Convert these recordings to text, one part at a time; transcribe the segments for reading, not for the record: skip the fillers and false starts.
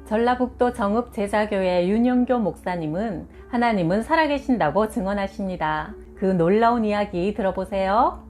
전라북도 정읍제자교회 윤영교 목사님은 하나님은 살아계신다고 증언하십니다. 그 놀라운 이야기 들어보세요.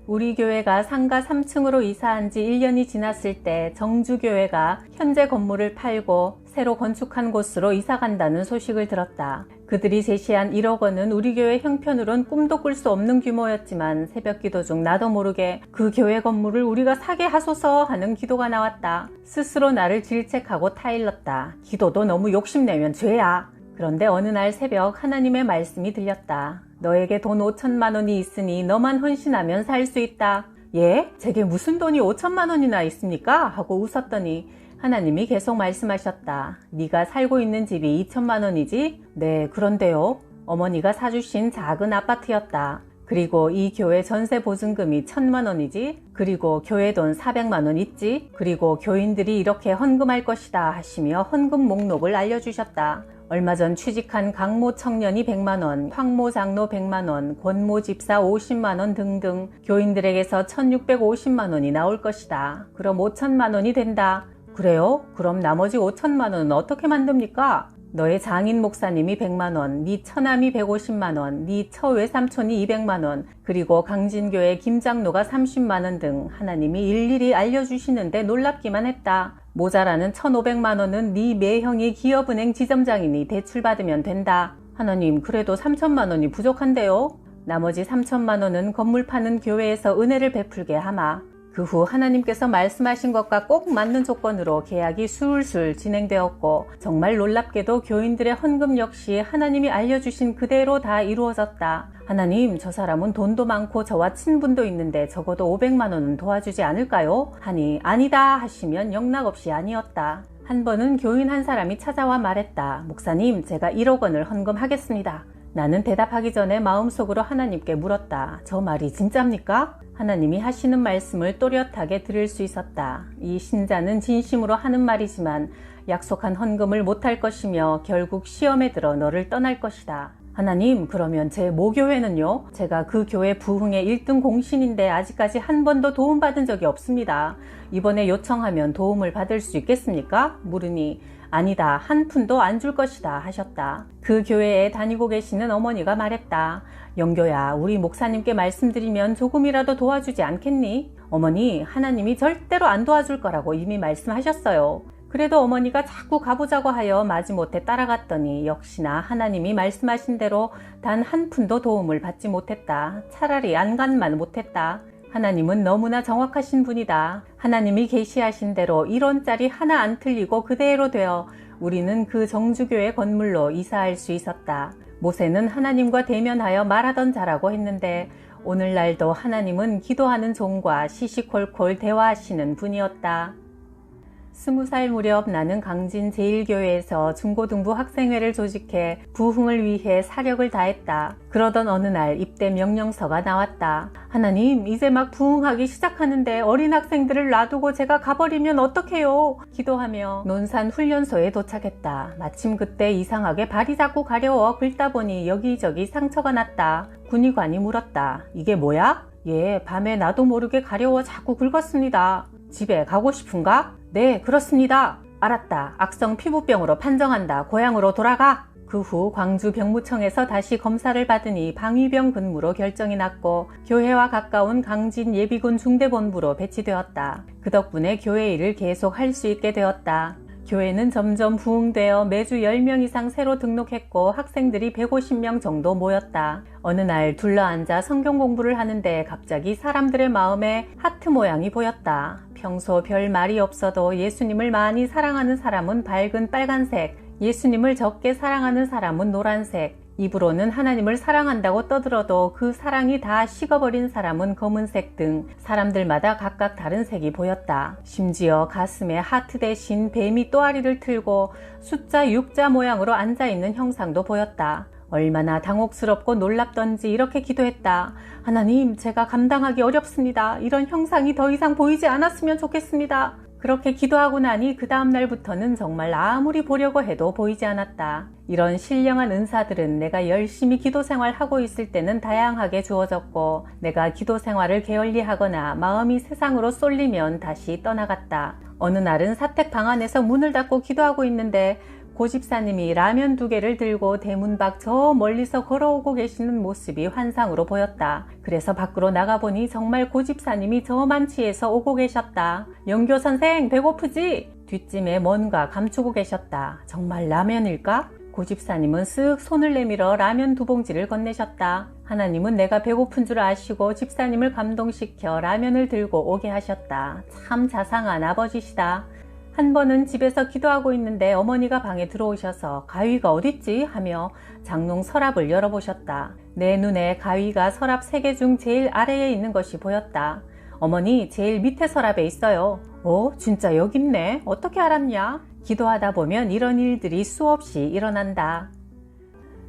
우리 교회가 상가 3층으로 이사한 지 1년이 지났을 때 정주교회가 현재 건물을 팔고 새로 건축한 곳으로 이사 간다는 소식을 들었다. 그들이 제시한 1억 원은 우리 교회 형편으론 꿈도 꿀 수 없는 규모였지만 새벽 기도 중 나도 모르게 그 교회 건물을 우리가 사게 하소서 하는 기도가 나왔다. 스스로 나를 질책하고 타일렀다. 기도도 너무 욕심내면 죄야. 그런데 어느 날 새벽 하나님의 말씀이 들렸다. 너에게 돈 5천만 원이 있으니 너만 헌신하면 살 수 있다. 예? 제게 무슨 돈이 5천만 원이나 있습니까? 하고 웃었더니 하나님이 계속 말씀하셨다. 네가 살고 있는 집이 2천만 원이지? 네, 그런데요. 어머니가 사주신 작은 아파트였다. 그리고 이 교회 전세 보증금이 1,000만 원이지? 그리고 교회 돈 400만 원 있지? 그리고 교인들이 이렇게 헌금할 것이다 하시며 헌금 목록을 알려주셨다. 얼마 전 취직한 강모 청년이 100만 원, 황모 장로 100만 원, 권모 집사 50만 원 등등 교인들에게서 1,650만 원이 나올 것이다. 그럼 5천만 원이 된다. 그래요? 그럼 나머지 5천만 원은 어떻게 만듭니까? 너의 장인 목사님이 100만 원, 네 처남이 150만 원, 네 처외삼촌이 200만 원, 그리고 강진교회 김장로가 30만 원 등 하나님이 일일이 알려주시는데 놀랍기만 했다. 모자라는 1,500만 원은 네 매형이 기업은행 지점장이니 대출받으면 된다. 하나님, 그래도 3천만 원이 부족한데요? 나머지 3천만 원은 건물 파는 교회에서 은혜를 베풀게 하마. 그 후 하나님께서 말씀하신 것과 꼭 맞는 조건으로 계약이 술술 진행되었고 정말 놀랍게도 교인들의 헌금 역시 하나님이 알려주신 그대로 다 이루어졌다. 하나님, 저 사람은 돈도 많고 저와 친분도 있는데 적어도 500만 원은 도와주지 않을까요? 하니 아니다 하시면 영락없이 아니었다. 한 번은 교인 한 사람이 찾아와 말했다. 목사님, 제가 1억 원을 헌금하겠습니다. 나는 대답하기 전에 마음속으로 하나님께 물었다. 저 말이 진짜입니까? 하나님이 하시는 말씀을 또렷하게 들을 수 있었다. 이 신자는 진심으로 하는 말이지만 약속한 헌금을 못할 것이며 결국 시험에 들어 너를 떠날 것이다. 하나님, 그러면 제 모교회는요? 제가 그 교회 부흥의 1등 공신인데 아직까지 한 번도 도움받은 적이 없습니다. 이번에 요청하면 도움을 받을 수 있겠습니까? 물으니 아니다, 한 푼도 안 줄 것이다 하셨다. 그 교회에 다니고 계시는 어머니가 말했다. 영교야, 우리 목사님께 말씀드리면 조금이라도 도와주지 않겠니? 어머니, 하나님이 절대로 안 도와줄 거라고 이미 말씀하셨어요. 그래도 어머니가 자꾸 가보자고 하여 마지못해 따라갔더니 역시나 하나님이 말씀하신 대로 단 한 푼도 도움을 받지 못했다. 차라리 안간만 못했다. 하나님은 너무나 정확하신 분이다. 하나님이 계시하신 대로 1원짜리 하나 안 틀리고 그대로 되어 우리는 그 정주교회 건물로 이사할 수 있었다. 모세는 하나님과 대면하여 말하던 자라고 했는데 오늘날도 하나님은 기도하는 종과 시시콜콜 대화하시는 분이었다. 20살 무렵 나는 강진 제1교회에서 중고등부 학생회를 조직해 부흥을 위해 사력을 다했다. 그러던 어느 날 입대 명령서가 나왔다. 하나님, 이제 막 부흥하기 시작하는데 어린 학생들을 놔두고 제가 가버리면 어떡해요? 기도하며 논산 훈련소에 도착했다. 마침 그때 이상하게 발이 자꾸 가려워 긁다 보니 여기저기 상처가 났다. 군의관이 물었다. 이게 뭐야? 예, 밤에 나도 모르게 가려워 자꾸 긁었습니다. 집에 가고 싶은가? 네, 그렇습니다. 알았다. 악성 피부병으로 판정한다. 고향으로 돌아가. 그 후 광주 병무청에서 다시 검사를 받으니 방위병 근무로 결정이 났고 교회와 가까운 강진 예비군 중대본부로 배치되었다. 그 덕분에 교회 일을 계속 할 수 있게 되었다. 교회는 점점 부흥되어 매주 10명 이상 새로 등록했고 학생들이 150명 정도 모였다. 어느 날 둘러앉아 성경 공부를 하는데 갑자기 사람들의 마음에 하트 모양이 보였다. 평소 별 말이 없어도 예수님을 많이 사랑하는 사람은 밝은 빨간색, 예수님을 적게 사랑하는 사람은 노란색, 입으로는 하나님을 사랑한다고 떠들어도 그 사랑이 다 식어버린 사람은 검은색 등 사람들마다 각각 다른 색이 보였다. 심지어 가슴에 하트 대신 뱀이 또아리를 틀고 숫자 6자 모양으로 앉아있는 형상도 보였다. 얼마나 당혹스럽고 놀랍던지 이렇게 기도했다. 하나님, 제가 감당하기 어렵습니다. 이런 형상이 더 이상 보이지 않았으면 좋겠습니다. 그렇게 기도하고 나니 그 다음 날부터는 정말 아무리 보려고 해도 보이지 않았다. 이런 신령한 은사들은 내가 열심히 기도 생활하고 있을 때는 다양하게 주어졌고, 내가 기도 생활을 게을리하거나 마음이 세상으로 쏠리면 다시 떠나갔다. 어느 날은 사택 방 안에서 문을 닫고 기도하고 있는데 고집사님이 라면 2개를 들고 대문 밖 저 멀리서 걸어오고 계시는 모습이 환상으로 보였다. 그래서 밖으로 나가보니 정말 고집사님이 저 만치에서 오고 계셨다. 영교 선생, 배고프지? 뒷짐에 뭔가 감추고 계셨다. 정말 라면일까? 고집사님은 쓱 손을 내밀어 라면 2봉지를 건네셨다. 하나님은 내가 배고픈 줄 아시고 집사님을 감동시켜 라면을 들고 오게 하셨다. 참 자상한 아버지시다. 한 번은 집에서 기도하고 있는데 어머니가 방에 들어오셔서 가위가 어딨지? 하며 장롱 서랍을 열어보셨다. 내 눈에 가위가 서랍 3개 중 제일 아래에 있는 것이 보였다. 어머니, 제일 밑에 서랍에 있어요. 진짜 여기 있네. 어떻게 알았냐? 기도하다 보면 이런 일들이 수없이 일어난다.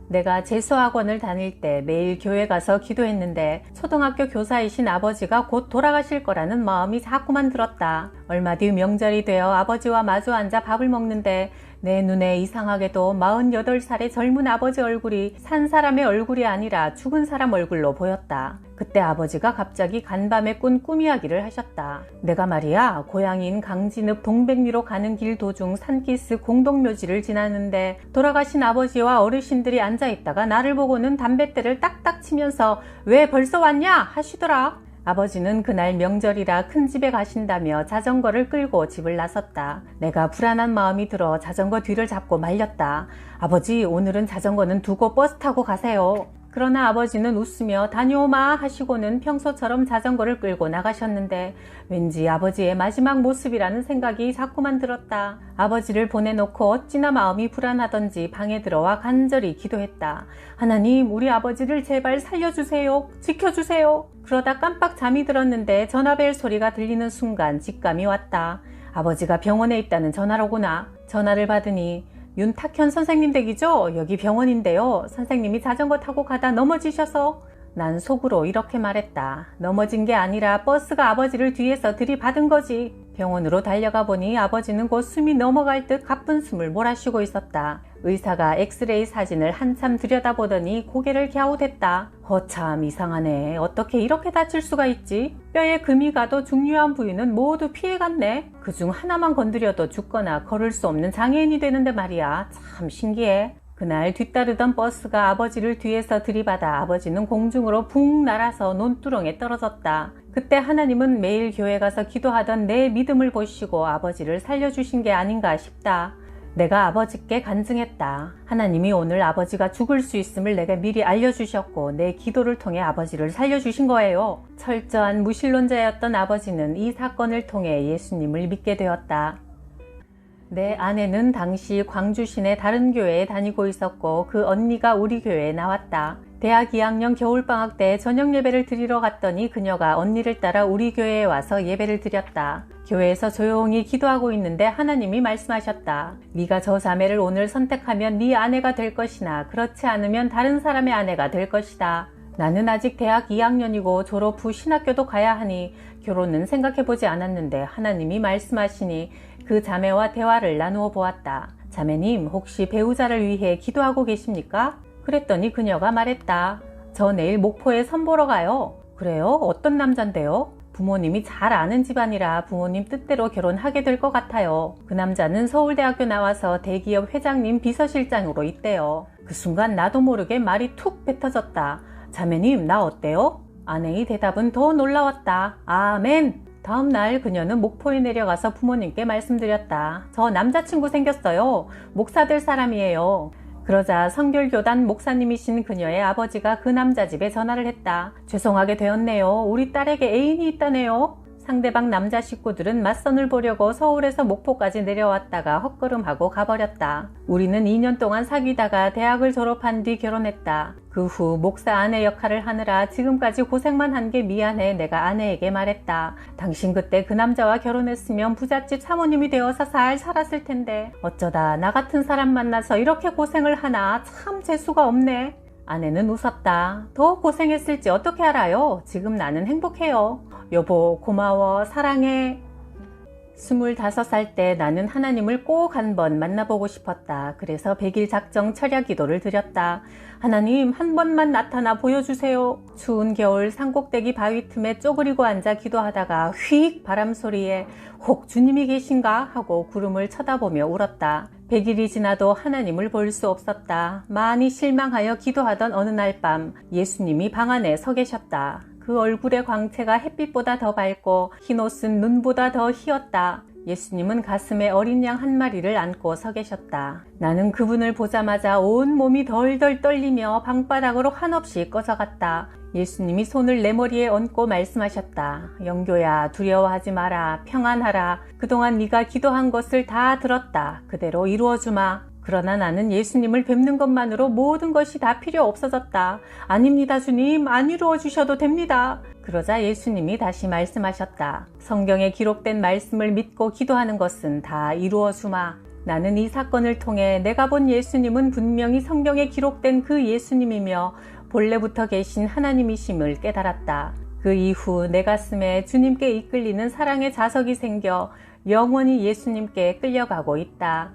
내가 재수학원을 다닐 때 매일 교회 가서 기도했는데 초등학교 교사이신 아버지가 곧 돌아가실 거라는 마음이 자꾸만 들었다. 얼마 뒤 명절이 되어 아버지와 마주 앉아 밥을 먹는데 내 눈에 이상하게도 48살의 젊은 아버지 얼굴이 산 사람의 얼굴이 아니라 죽은 사람 얼굴로 보였다. 그때 아버지가 갑자기 간밤에 꾼 꿈 이야기를 하셨다. 내가 말이야, 고향인 강진읍 동백리로 가는 길 도중 산기슭 공동묘지를 지나는데 돌아가신 아버지와 어르신들이 앉아있다가 나를 보고는 담뱃대를 딱딱 치면서 왜 벌써 왔냐? 하시더라. 아버지는 그날 명절이라 큰 집에 가신다며 자전거를 끌고 집을 나섰다. 내가 불안한 마음이 들어 자전거 뒤를 잡고 말렸다. 아버지, 오늘은 자전거는 두고 버스 타고 가세요. 그러나 아버지는 웃으며 다녀오마 하시고는 평소처럼 자전거를 끌고 나가셨는데 왠지 아버지의 마지막 모습이라는 생각이 자꾸만 들었다. 아버지를 보내놓고 어찌나 마음이 불안하던지 방에 들어와 간절히 기도했다. 하나님, 우리 아버지를 제발 살려주세요. 지켜주세요. 그러다 깜빡 잠이 들었는데 전화벨 소리가 들리는 순간 직감이 왔다. 아버지가 병원에 있다는 전화로구나. 전화를 받으니 윤탁현 선생님 댁이죠? 여기 병원인데요. 선생님이 자전거 타고 가다 넘어지셔서. 난 속으로 이렇게 말했다. 넘어진 게 아니라 버스가 아버지를 뒤에서 들이받은 거지. 병원으로 달려가 보니 아버지는 곧 숨이 넘어갈 듯 가쁜 숨을 몰아쉬고 있었다. 의사가 엑스레이 사진을 한참 들여다보더니 고개를 갸웃했다. 참 이상하네. 어떻게 이렇게 다칠 수가 있지? 뼈에 금이 가도 중요한 부위는 모두 피해갔네. 그중 하나만 건드려도 죽거나 걸을 수 없는 장애인이 되는데 말이야. 참 신기해. 그날 뒤따르던 버스가 아버지를 뒤에서 들이받아 아버지는 공중으로 붕 날아서 논두렁에 떨어졌다. 그때 하나님은 매일 교회 가서 기도하던 내 믿음을 보시고 아버지를 살려주신 게 아닌가 싶다. 내가 아버지께 간증했다. 하나님이 오늘 아버지가 죽을 수 있음을 내게 미리 알려주셨고 내 기도를 통해 아버지를 살려주신 거예요. 철저한 무신론자였던 아버지는 이 사건을 통해 예수님을 믿게 되었다. 내 아내는 당시 광주 시내 다른 교회에 다니고 있었고 그 언니가 우리 교회에 나왔다. 대학 2학년 겨울방학 때 저녁 예배를 드리러 갔더니 그녀가 언니를 따라 우리 교회에 와서 예배를 드렸다. 교회에서 조용히 기도하고 있는데 하나님이 말씀하셨다. 네가 저 자매를 오늘 선택하면 네 아내가 될 것이나 그렇지 않으면 다른 사람의 아내가 될 것이다. 나는 아직 대학 2학년이고 졸업 후 신학교도 가야 하니 결혼은 생각해보지 않았는데 하나님이 말씀하시니 그 자매와 대화를 나누어 보았다. 자매님, 혹시 배우자를 위해 기도하고 계십니까? 그랬더니 그녀가 말했다. 저 내일 목포에 선보러 가요. 그래요? 어떤 남잔데요? 부모님이 잘 아는 집안이라 부모님 뜻대로 결혼하게 될 것 같아요. 그 남자는 서울대학교 나와서 대기업 회장님 비서실장으로 있대요. 그 순간 나도 모르게 말이 툭 뱉어졌다. 자매님, 나 어때요? 아내의 대답은 더 놀라웠다. 아멘! 다음 날 그녀는 목포에 내려가서 부모님께 말씀드렸다. 저 남자친구 생겼어요. 목사 될 사람이에요. 그러자 성결교단 목사님이신 그녀의 아버지가 그 남자 집에 전화를 했다. 죄송하게 되었네요. 우리 딸에게 애인이 있다네요. 상대방 남자 식구들은 맞선을 보려고 서울에서 목포까지 내려왔다가 헛걸음하고 가버렸다. 우리는 2년 동안 사귀다가 대학을 졸업한 뒤 결혼했다. 그 후 목사 아내 역할을 하느라 지금까지 고생만 한 게 미안해 내가 아내에게 말했다. 당신 그때 그 남자와 결혼했으면 부잣집 사모님이 되어서 잘 살았을 텐데 어쩌다 나 같은 사람 만나서 이렇게 고생을 하나. 참 재수가 없네. 아내는 웃었다. 더 고생했을지 어떻게 알아요? 지금 나는 행복해요. 여보, 고마워. 사랑해. 25살 때 나는 하나님을 꼭 한번 만나보고 싶었다. 그래서 100일 작정 철야 기도를 드렸다. 하나님, 한 번만 나타나 보여주세요. 추운 겨울 산꼭대기 바위 틈에 쪼그리고 앉아 기도하다가 휙 바람 소리에 혹 주님이 계신가 하고 구름을 쳐다보며 울었다. 100일이 지나도 하나님을 볼 수 없었다. 많이 실망하여 기도하던 어느 날 밤 예수님이 방 안에 서 계셨다. 그 얼굴의 광채가 햇빛보다 더 밝고 흰옷은 눈보다 더 희었다. 예수님은 가슴에 어린 양 한 마리를 안고 서 계셨다. 나는 그분을 보자마자 온 몸이 덜덜 떨리며 방바닥으로 한없이 꺼져갔다. 예수님이 손을 내 머리에 얹고 말씀하셨다. 영교야, 두려워하지 마라. 평안하라. 그동안 네가 기도한 것을 다 들었다. 그대로 이루어주마. 그러나 나는 예수님을 뵙는 것만으로 모든 것이 다 필요 없어졌다. 아닙니다, 주님. 안 이루어 주셔도 됩니다. 그러자 예수님이 다시 말씀하셨다. 성경에 기록된 말씀을 믿고 기도하는 것은 다 이루어 주마. 나는 이 사건을 통해 내가 본 예수님은 분명히 성경에 기록된 그 예수님이며 본래부터 계신 하나님이심을 깨달았다. 그 이후 내 가슴에 주님께 이끌리는 사랑의 자석이 생겨 영원히 예수님께 끌려가고 있다.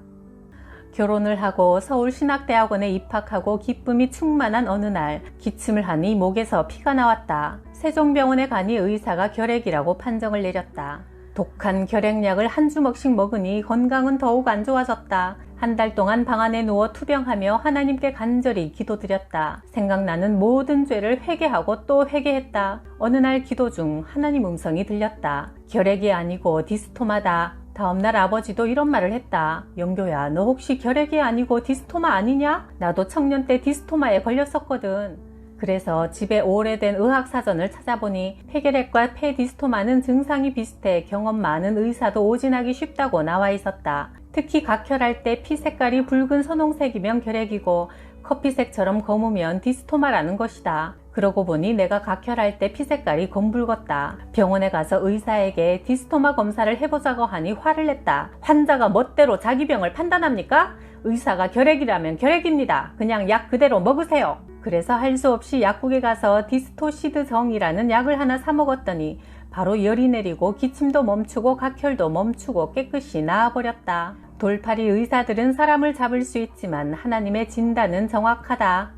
결혼을 하고 서울신학대학원에 입학하고 기쁨이 충만한 어느 날 기침을 하니 목에서 피가 나왔다. 세종병원에 가니 의사가 결핵이라고 판정을 내렸다. 독한 결핵약을 한 주먹씩 먹으니 건강은 더욱 안 좋아졌다. 한 달 동안 방 안에 누워 투병하며 하나님께 간절히 기도드렸다. 생각나는 모든 죄를 회개하고 또 회개했다. 어느 날 기도 중 하나님 음성이 들렸다. 결핵이 아니고 디스토마다. 다음날 아버지도 이런 말을 했다. 영교야, 너 혹시 결핵이 아니고 디스토마 아니냐? 나도 청년 때 디스토마에 걸렸었거든. 그래서 집에 오래된 의학사전을 찾아보니 폐결핵과 폐디스토마는 증상이 비슷해 경험 많은 의사도 오진하기 쉽다고 나와 있었다. 특히 각혈할 때 피 색깔이 붉은 선홍색이면 결핵이고 커피색처럼 검으면 디스토마라는 것이다. 그러고 보니 내가 각혈할 때 피 색깔이 검붉었다. 병원에 가서 의사에게 디스토마 검사를 해보자고 하니 화를 냈다. 환자가 멋대로 자기 병을 판단합니까? 의사가 결핵이라면 결핵입니다. 그냥 약 그대로 먹으세요. 그래서 할 수 없이 약국에 가서 디스토시드정이라는 약을 하나 사 먹었더니 바로 열이 내리고 기침도 멈추고 각혈도 멈추고 깨끗이 나아버렸다. 돌팔이 의사들은 사람을 잡을 수 있지만 하나님의 진단은 정확하다.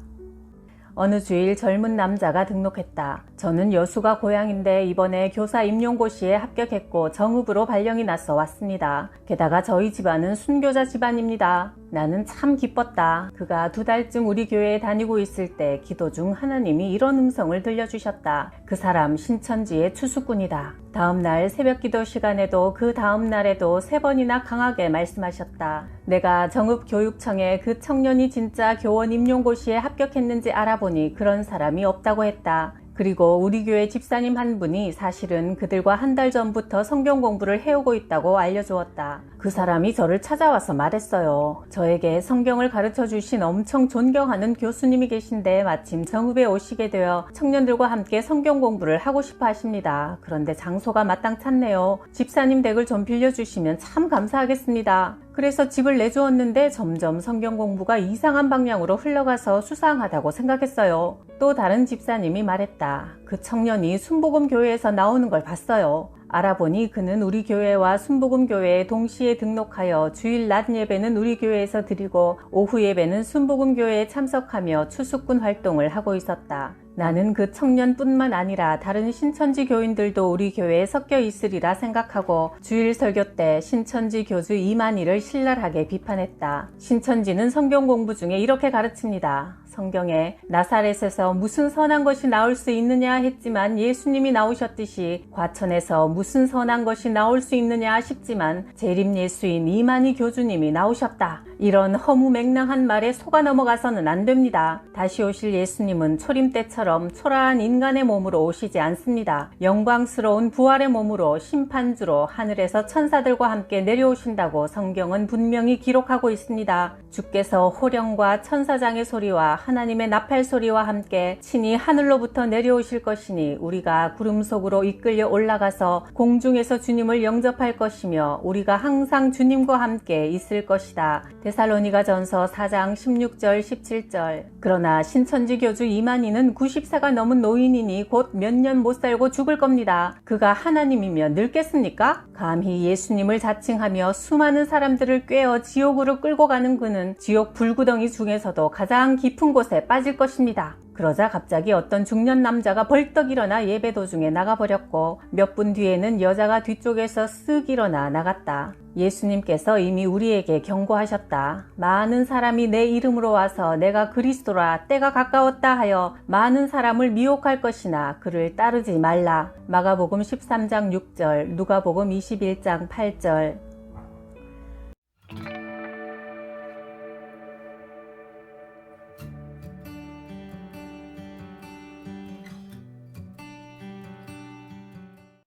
어느 주일 젊은 남자가 등록했다. 저는 여수가 고향인데 이번에 교사 임용고시에 합격했고 정읍으로 발령이 나서 왔습니다. 게다가 저희 집안은 순교자 집안입니다. 나는 참 기뻤다. 그가 2달쯤 우리 교회에 다니고 있을 때 기도 중 하나님이 이런 음성을 들려주셨다. 그 사람 신천지의 추수꾼이다. 다음날 새벽기도 시간에도 그 다음날에도 3번이나 강하게 말씀하셨다. 내가 정읍교육청에 그 청년이 진짜 교원 임용고시에 합격했는지 알아보니 그런 사람이 없다고 했다. 그리고 우리 교회 집사님 한 분이 사실은 그들과 한 달 전부터 성경 공부를 해오고 있다고 알려주었다. 그 사람이 저를 찾아와서 말했어요. 저에게 성경을 가르쳐 주신 엄청 존경하는 교수님이 계신데 마침 정읍에 오시게 되어 청년들과 함께 성경 공부를 하고 싶어 하십니다. 그런데 장소가 마땅찮네요. 집사님 댁을 좀 빌려주시면 참 감사하겠습니다. 그래서 집을 내주었는데 점점 성경 공부가 이상한 방향으로 흘러가서 수상하다고 생각했어요. 또 다른 집사님이 말했다. 그 청년이 순복음교회에서 나오는 걸 봤어요. 알아보니 그는 우리 교회와 순복음교회에 동시에 등록하여 주일 낮 예배는 우리 교회에서 드리고 오후 예배는 순복음교회에 참석하며 추수꾼 활동을 하고 있었다. 나는 그 청년뿐만 아니라 다른 신천지 교인들도 우리 교회에 섞여 있으리라 생각하고 주일 설교 때 신천지 교주 이만희를 신랄하게 비판했다. 신천지는 성경 공부 중에 이렇게 가르칩니다. 성경에 나사렛에서 무슨 선한 것이 나올 수 있느냐 했지만 예수님이 나오셨듯이 과천에서 무슨 선한 것이 나올 수 있느냐 싶지만 재림 예수인 이만희 교주님이 나오셨다. 이런 허무맹랑한 말에 속아 넘어가서는 안 됩니다. 다시 오실 예수님은 초림 때처럼 초라한 인간의 몸으로 오시지 않습니다. 영광스러운 부활의 몸으로 심판주로 하늘에서 천사들과 함께 내려오신다고 성경은 분명히 기록하고 있습니다. 주께서 호령과 천사장의 소리와 하나님의 나팔 소리와 함께 친히 하늘로부터 내려오실 것이니 우리가 구름 속으로 이끌려 올라가서 공중에서 주님을 영접할 것이며 우리가 항상 주님과 함께 있을 것이다. 데살로니가전서 4장 16절 17절. 그러나 신천지 교주 이만희는 90세가 넘은 노인이니 곧 몇 년 못 살고 죽을 겁니다. 그가 하나님이면 늙겠습니까? 감히 예수님을 자칭하며 수많은 사람들을 꿰어 지옥으로 끌고 가는 그는 지옥 불구덩이 중에서도 가장 깊은 곳에 빠질 것입니다. 그러자 갑자기 어떤 중년 남자가 벌떡 일어나 예배 도중에 나가버렸고 몇 분 뒤에는 여자가 뒤쪽에서 쓱 일어나 나갔다. 예수님께서 이미 우리에게 경고하셨다. 많은 사람이 내 이름으로 와서 내가 그리스도라 때가 가까웠다 하여 많은 사람을 미혹할 것이나 그를 따르지 말라. 마가복음 13장 6절, 누가복음 21장 8절.